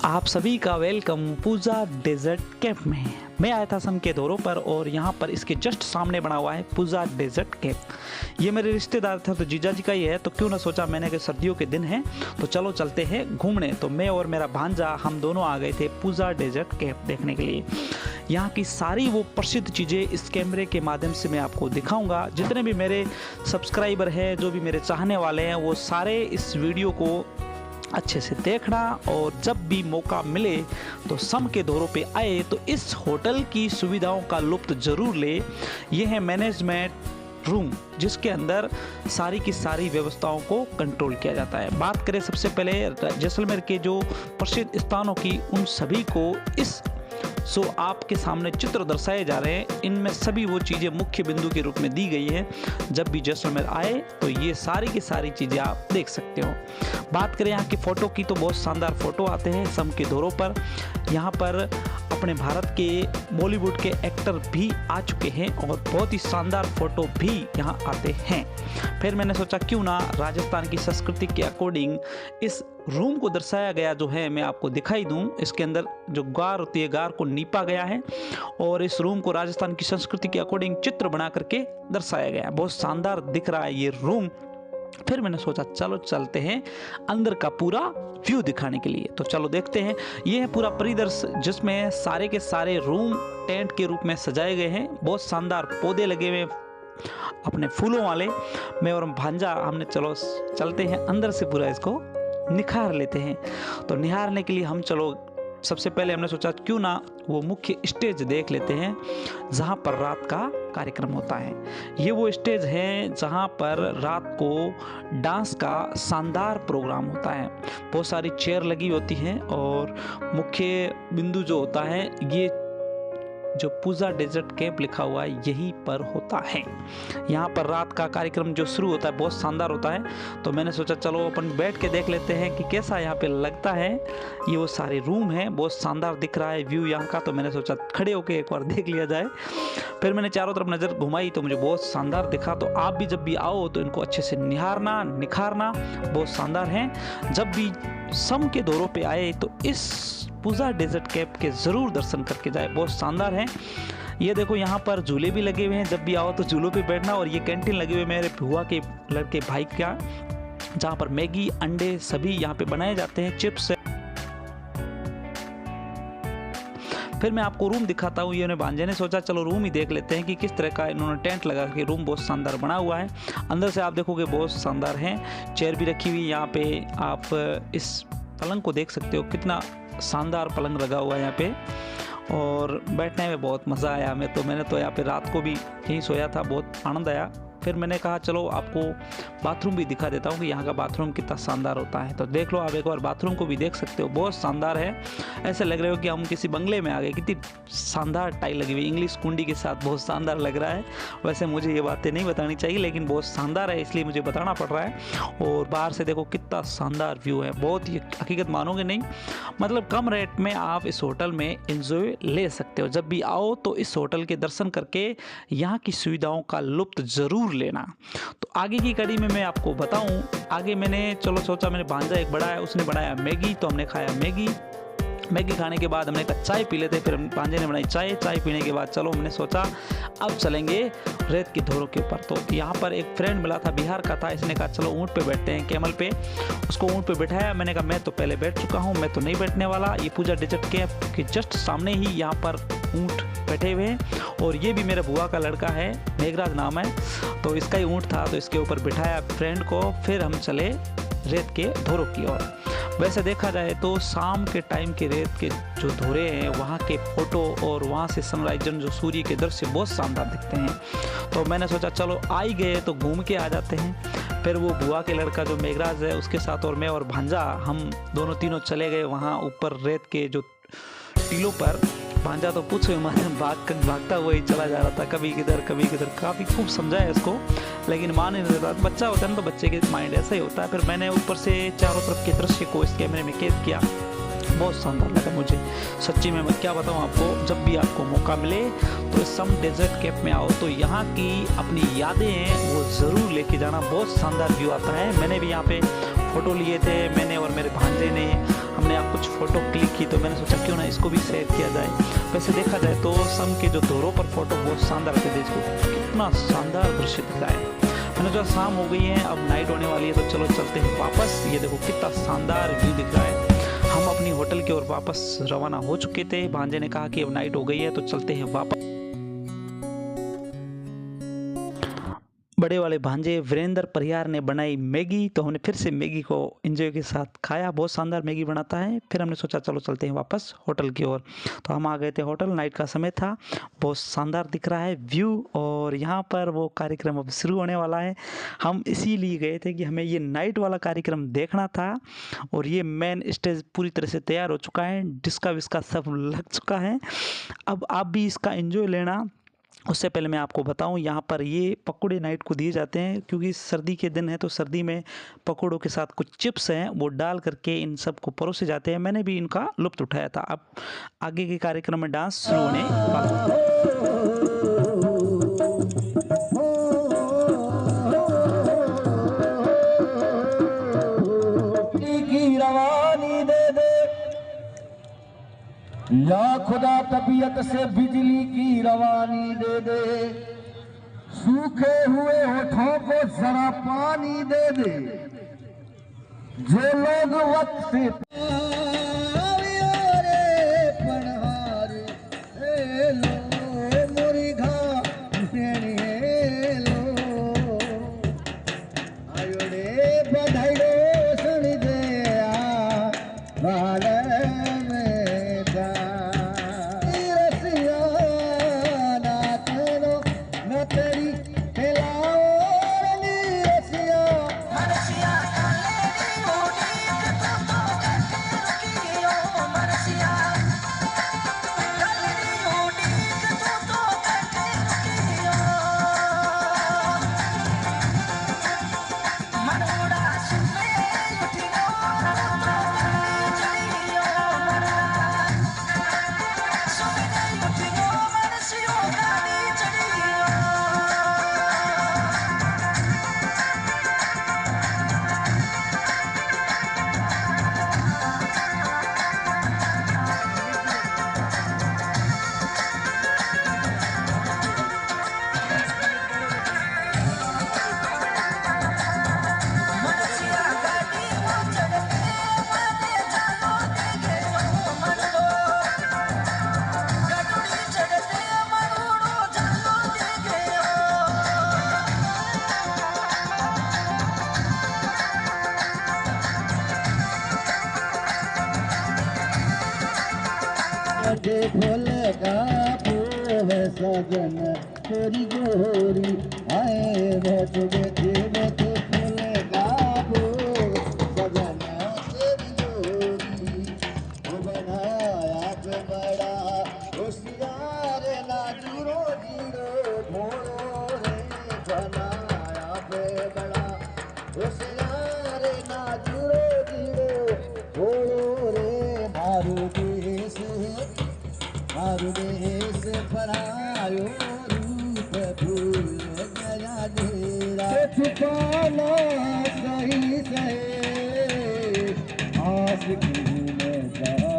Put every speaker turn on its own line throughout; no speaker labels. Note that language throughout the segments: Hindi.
आप सभी का वेलकम पूजा डेजर्ट कैंप में। मैं आया था सम के दौरों पर और यहाँ पर इसके जस्ट सामने बना हुआ है पूजा डेजर्ट कैंप। ये मेरे रिश्तेदार थे तो जीजा जी का ही है, तो क्यों ना सोचा मैंने कि सर्दियों के दिन हैं तो चलो चलते हैं घूमने। तो मैं और मेरा भांजा हम दोनों आ गए थे पूजा डेजर्ट कैंप देखने के लिए। यहाँ की सारी वो प्रसिद्ध चीज़ें इस कैमरे के माध्यम से मैं आपको दिखाऊंगा। जितने भी मेरे सब्सक्राइबर हैं, जो भी मेरे चाहने वाले हैं, वो सारे इस वीडियो को अच्छे से देखना और जब भी मौका मिले तो सम के दौरों पे आए तो इस होटल की सुविधाओं का लुत्फ जरूर ले। ये है मैनेजमेंट रूम, जिसके अंदर सारी की सारी व्यवस्थाओं को कंट्रोल किया जाता है। बात करें सबसे पहले जैसलमेर के जो प्रसिद्ध स्थानों की, उन सभी को इस आपके सामने चित्र दर्शाए जा रहे हैं। इनमें सभी वो चीज़ें मुख्य बिंदु के रूप में दी गई है। जब भी जैसलमेर आए तो ये सारी की सारी चीज़ें आप देख सकते हो। बात करें यहाँ की फ़ोटो की तो बहुत शानदार फ़ोटो आते हैं सम के दौरों पर। यहाँ पर अपने भारत के बॉलीवुड के एक्टर भी आ चुके हैं और बहुत ही शानदार फ़ोटो भी यहाँ आते हैं। फिर मैंने सोचा क्यों ना राजस्थान की संस्कृति के अकॉर्डिंग इस रूम को दर्शाया गया जो है मैं आपको दिखाई दूं। इसके अंदर जो गार होती है, गार को नीपा गया है और इस रूम को राजस्थान की संस्कृति के अकॉर्डिंग चित्र बना करके दर्शाया गया है। बहुत शानदार दिख रहा है ये रूम। फिर मैंने सोचा चलो चलते हैं अंदर का पूरा व्यू दिखाने के लिए। तो चलो देखते हैं। ये है पूरा परिदृश्य जिसमें सारे के सारे रूम टेंट के रूप में सजाए गए हैं। बहुत शानदार पौधे लगे हुए अपने फूलों वाले। मैं और भांजा हमने चलो चलते हैं अंदर से पूरा इसको निखार लेते हैं। तो निहारने के लिए हम चलो सबसे पहले हमने सोचा क्यों ना वो मुख्य स्टेज देख लेते हैं जहाँ पर रात का कार्यक्रम होता है। ये वो स्टेज है जहाँ पर रात को डांस का शानदार प्रोग्राम होता है। बहुत सारी चेयर लगी होती हैं और मुख्य बिंदु जो होता है, ये जो पूजा डेजर्ट कैंप लिखा हुआ है यहीं पर होता है। यहाँ पर रात का कार्यक्रम जो शुरू होता है बहुत शानदार होता है। तो मैंने सोचा चलो अपन बैठ के देख लेते हैं कि कैसा यहाँ पे लगता है। ये वो सारे रूम हैं, बहुत शानदार दिख रहा है व्यू यहाँ का। तो मैंने सोचा खड़े होकर एक बार देख लिया जाए। फिर मैंने चारों तरफ नज़र घुमाई तो मुझे बहुत शानदार दिखा। तो आप भी जब भी आओ तो इनको अच्छे से निहारना निखारना, बहुत शानदार हैं। जब भी सम के दौरों पे आए तो इस पूजा डेजर्ट कैंप के ज़रूर दर्शन करके जाए, बहुत शानदार है। ये देखो यहाँ पर झूले भी लगे हुए हैं, जब भी आओ तो झूलों पे बैठना। और ये कैंटीन लगे हुए मेरे बुआ के लड़के भाई का, जहाँ पर मैगी अंडे सभी यहाँ पे बनाए जाते हैं, चिप्स। फिर मैं आपको रूम दिखाता हूँ। ये भांजे ने सोचा चलो रूम ही देख लेते हैं कि किस तरह का इन्होंने टेंट लगा के रूम बहुत शानदार बना हुआ है। अंदर से आप देखोगे बहुत शानदार है। चेयर भी रखी हुई यहाँ पे। आप इस पलंग को देख सकते हो, कितना शानदार पलंग लगा हुआ है यहाँ पे और बैठने में बहुत मज़ा आया हमें। तो मैंने तो यहाँ पे रात को भी यहीं सोया था, बहुत आनंद आया। फिर मैंने कहा चलो आपको बाथरूम भी दिखा देता हूँ कि यहाँ का बाथरूम कितना शानदार होता है। तो देख लो आप एक बार बाथरूम को भी देख सकते हो, बहुत शानदार है। ऐसे लग रहे हो कि हम किसी बंगले में आ गए। कितनी शानदार टाइल लगी हुई इंग्लिश कुंडी के साथ, बहुत शानदार लग रहा है। वैसे मुझे ये बातें नहीं बतानी चाहिए लेकिन बहुत शानदार है, इसलिए मुझे बताना पड़ रहा है। और बाहर से देखो कितना शानदार व्यू है, बहुत ही हकीकत मानोगे नहीं। मतलब कम रेट में आप इस होटल में एंजॉय ले सकते हो। जब भी आओ तो इस होटल के दर्शन करके यहाँ की सुविधाओं का लुत्फ ज़रूर लेना। तो आगे की कड़ी में मैं आपको बताऊं। आगे मैंने चलो सोचा, मैंने भांजा एक बड़ा है, उसने बनाया मैगी, तो हमने खाया मैगी। मैगी खाने के बाद हमने कहा चाय पी लेते। फिर भांजे ने बनाई चाय। चाय पीने के बाद चलो हमने सोचा अब चलेंगे रेत की धोरों के ऊपर। तो यहाँ पर एक फ्रेंड मिला था, बिहार का था। इसने कहा चलो ऊँट पे बैठते हैं, कैमल पे। उसको ऊँट पे बैठाया। मैंने कहा मैं तो पहले बैठ चुका हूँ, मैं तो नहीं बैठने वाला। ये पूजा डेजर्ट कैंप के जस्ट सामने ही यहाँ पर ऊँट बैठे हुए हैं और ये भी मेरे बुआ का लड़का है, मेघराज नाम है। तो इसका ही ऊँट था, तो इसके ऊपर बिठाया फ्रेंड को। फिर हम चले रेत के धोरों की ओर। वैसे देखा जाए तो शाम के टाइम के रेत के जो धोरे हैं, वहाँ के फोटो और वहाँ से सनराइज जो सूर्य के दृश्य बहुत शानदार दिखते हैं। तो मैंने सोचा चलो आ ही गए तो घूम के आ जाते हैं। फिर वो बुआ के लड़का जो मेघराज है उसके साथ और मैं और भांजा, हम दोनों तीनों चले गए वहाँ ऊपर रेत के जो टीलों पर। भांजा तो पूछो भागता हुआ ही चला जा रहा था, कभी किधर कभी किधर। काफ़ी खूब समझाया इसको लेकिन मान नहीं रहा। बच्चा होता है ना, तो बच्चे के माइंड ऐसा ही होता है। फिर मैंने ऊपर से चारों तरफ के दृश्य को इस कैमरे में कैद किया, बहुत शानदार लगा मुझे सच्ची में। मैं क्या बताऊँ आपको, जब भी आपको मौका मिले तो सम डेजर्ट कैंप में आओ तो यहाँ की अपनी यादें हैं वो ज़रूर लेके जाना। बहुत शानदार व्यू आता है। मैंने भी यहाँ पे फ़ोटो लिए थे, मैंने और मेरे भांजे ने। हम हमने आप कुछ फ़ोटो क्लिक की तो मैंने सोचा क्यों ना इसको भी शेयर किया जाए। वैसे देखा जाए तो सम के जो दौरों पर फ़ोटो बहुत शानदार थे, देखो कितना शानदार दृश्य दिख रहा है। मैंने सोचा शाम हो गई है, अब नाइट होने वाली है, तो चलो चलते हैं वापस। ये देखो कितना शानदार व्यू दिख रहा है। हम अपनी होटल की ओर वापस रवाना हो चुके थे। भांजे ने कहा कि अब नाइट हो गई है तो चलते हैं वापस। बड़े वाले भांजे वीरेंद्र परिहार ने बनाई मैगी, तो हमने फिर से मैगी को एंजॉय के साथ खाया। बहुत शानदार मैगी बनाता है। फिर हमने सोचा चलो चलते हैं वापस होटल की ओर। तो हम आ गए थे होटल, नाइट का समय था। बहुत शानदार दिख रहा है व्यू, और यहाँ पर वो कार्यक्रम अब शुरू होने वाला है। हम इसीलिए गए थे कि हमें ये नाइट वाला कार्यक्रम देखना था। और ये मेन स्टेज पूरी तरह से तैयार हो चुका है, डिस्का विस्का सब लग चुका है। अब आप भी इसका एंजॉय लेना। उससे पहले मैं आपको बताऊं, यहाँ पर ये पकौड़े नाइट को दिए जाते हैं, क्योंकि सर्दी के दिन है तो सर्दी में पकौड़ों के साथ कुछ चिप्स हैं वो डाल करके इन सब को परोसे जाते हैं। मैंने भी इनका लुत्फ़ उठाया था। अब आगे के कार्यक्रम में डांस शुरू होने वाला है।
या खुदा तबीयत से बिजली की रवानी दे दे, सूखे हुए होठों को जरा पानी दे दे, जो लोग वक्त से फूलेगा पूव सजन तेरी गोरी आए बैठ बैठे बैठे फूलेगा पूव सजन तेरी गोरी, वो बनाया पे बड़ा होशियार ना जुरो जीरो भोरो रे, बनाया पे बड़ा होशियार ना जुरो जीरो भोरो रे। मारू देश परायो रूप भूल गया डेरा, छुपाना सही सही आशिकी में कहा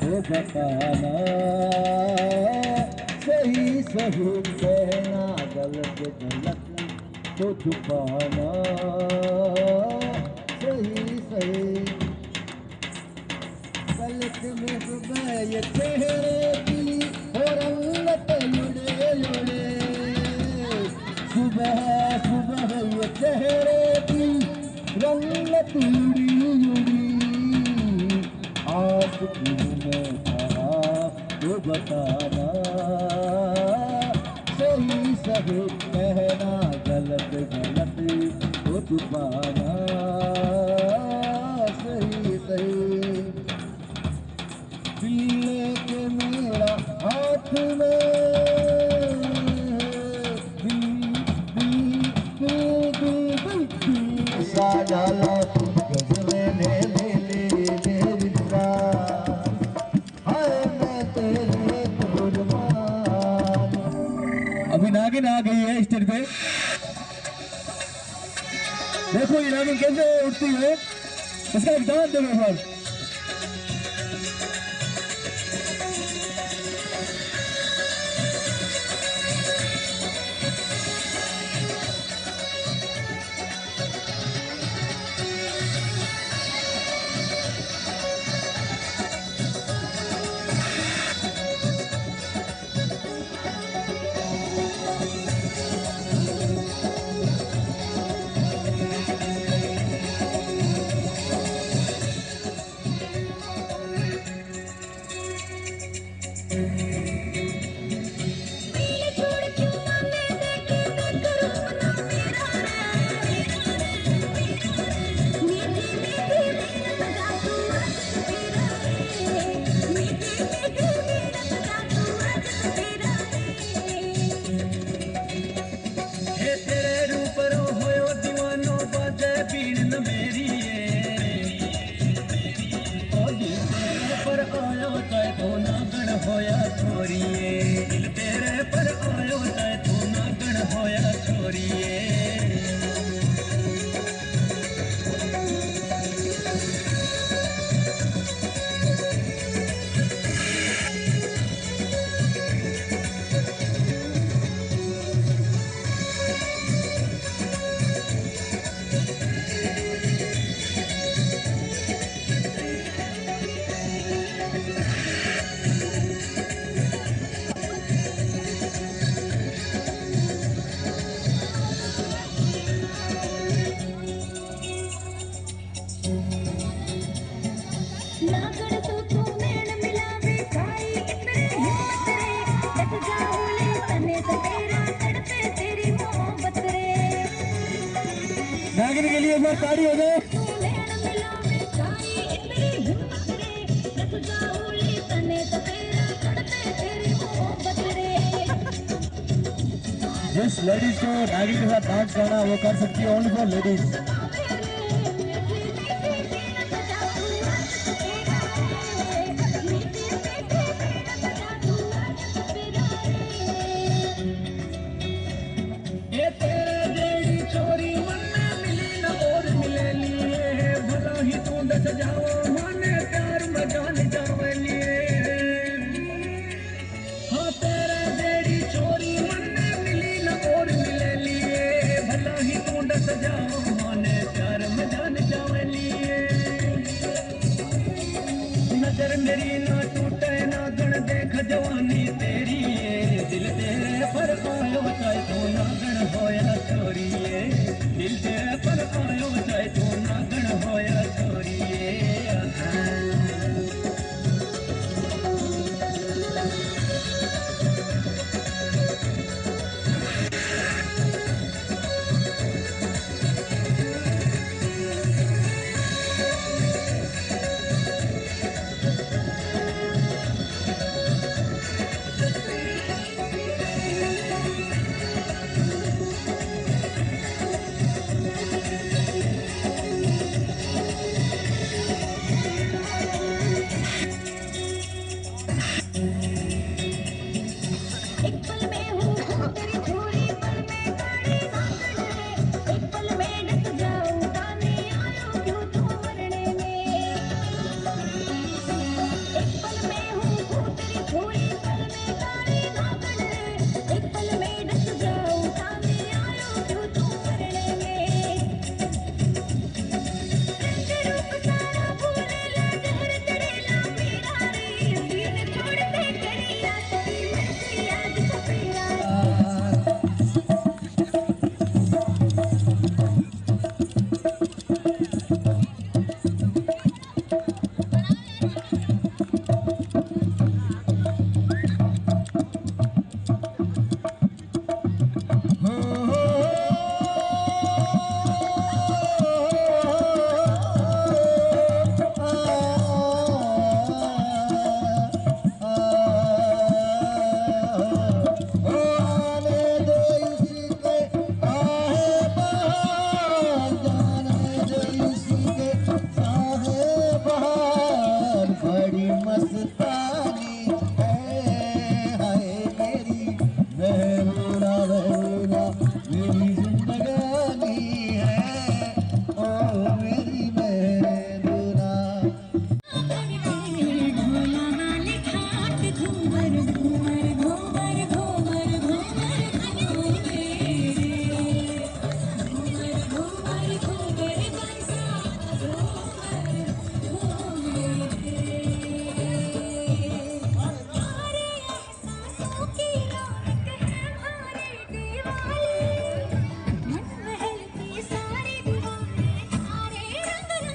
वो बताना सही सही, कहना गलत गलत तो छुपाना सही सही। गलत में डूबे ये चेहरे की हो रंगत लुड़े लुड़े, सुबह सुबह ये चेहरे की रंगत लुड़ी लुड़ी, आशिकी में कहा तो बताना सही सही, कहना गलत गलत तो छुपाना सही सही। दिल के मेरा हाथ में साजाला गजलेने मेरी हाय मैं तेरे कुर्बान। अभी नागिन आ गई है स्टेज पे, देखो ये नागिन कैसे उठती है, इसका एक डांस देखो। पर आयो चाहे तू नागण होया छोरिए, दिल तेरे पर आयो चाहे तू नागण होया छोरिए। नागिन के लिए एक बार ताड़ी हो जाए। जिस लेडीज को नागिन के साथ डांस करना वो कर सकती है, ओनली फॉर लेडीज। मेरी ना टूटे ना गण देख जवानी तेरी, दिल तेरे पर आयो चाहे तू नागण होया छोरिए, दिल तेरे पर आयो चाहे तू नागण होया छोरिए।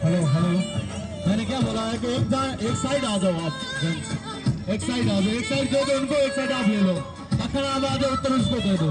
हेलो हेलो, मैंने क्या बोला है कि एक साइड आ जाओ आप, एक साइड आ जाओ, एक साइड दे दो उनको, एक साइड आप ले लो। दक्षिण आ जाओ, उत्तर उसको दे दो।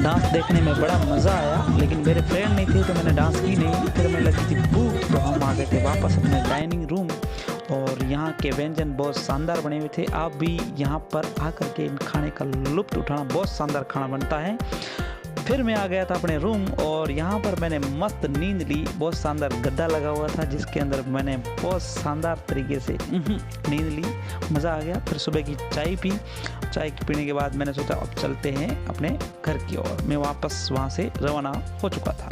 डांस देखने में बड़ा मज़ा आया, लेकिन मेरे फ्रेंड नहीं थे तो मैंने डांस की नहीं। फिर मैं लगी थी भूख, तो हम आ गए थे वापस अपने डाइनिंग रूम और यहाँ के व्यंजन बहुत शानदार बने हुए थे। आप भी यहाँ पर आकर के इन खाने का लुत्फ़ उठाना, बहुत शानदार खाना बनता है। फिर मैं आ गया था अपने रूम और यहाँ पर मैंने मस्त नींद ली। बहुत शानदार गद्दा लगा हुआ था जिसके अंदर मैंने बहुत शानदार तरीके से नींद ली, मज़ा आ गया। फिर सुबह की चाय पी। चाय पीने के बाद मैंने सोचा अब चलते हैं अपने घर की ओर। मैं वापस वहाँ से रवाना हो चुका था।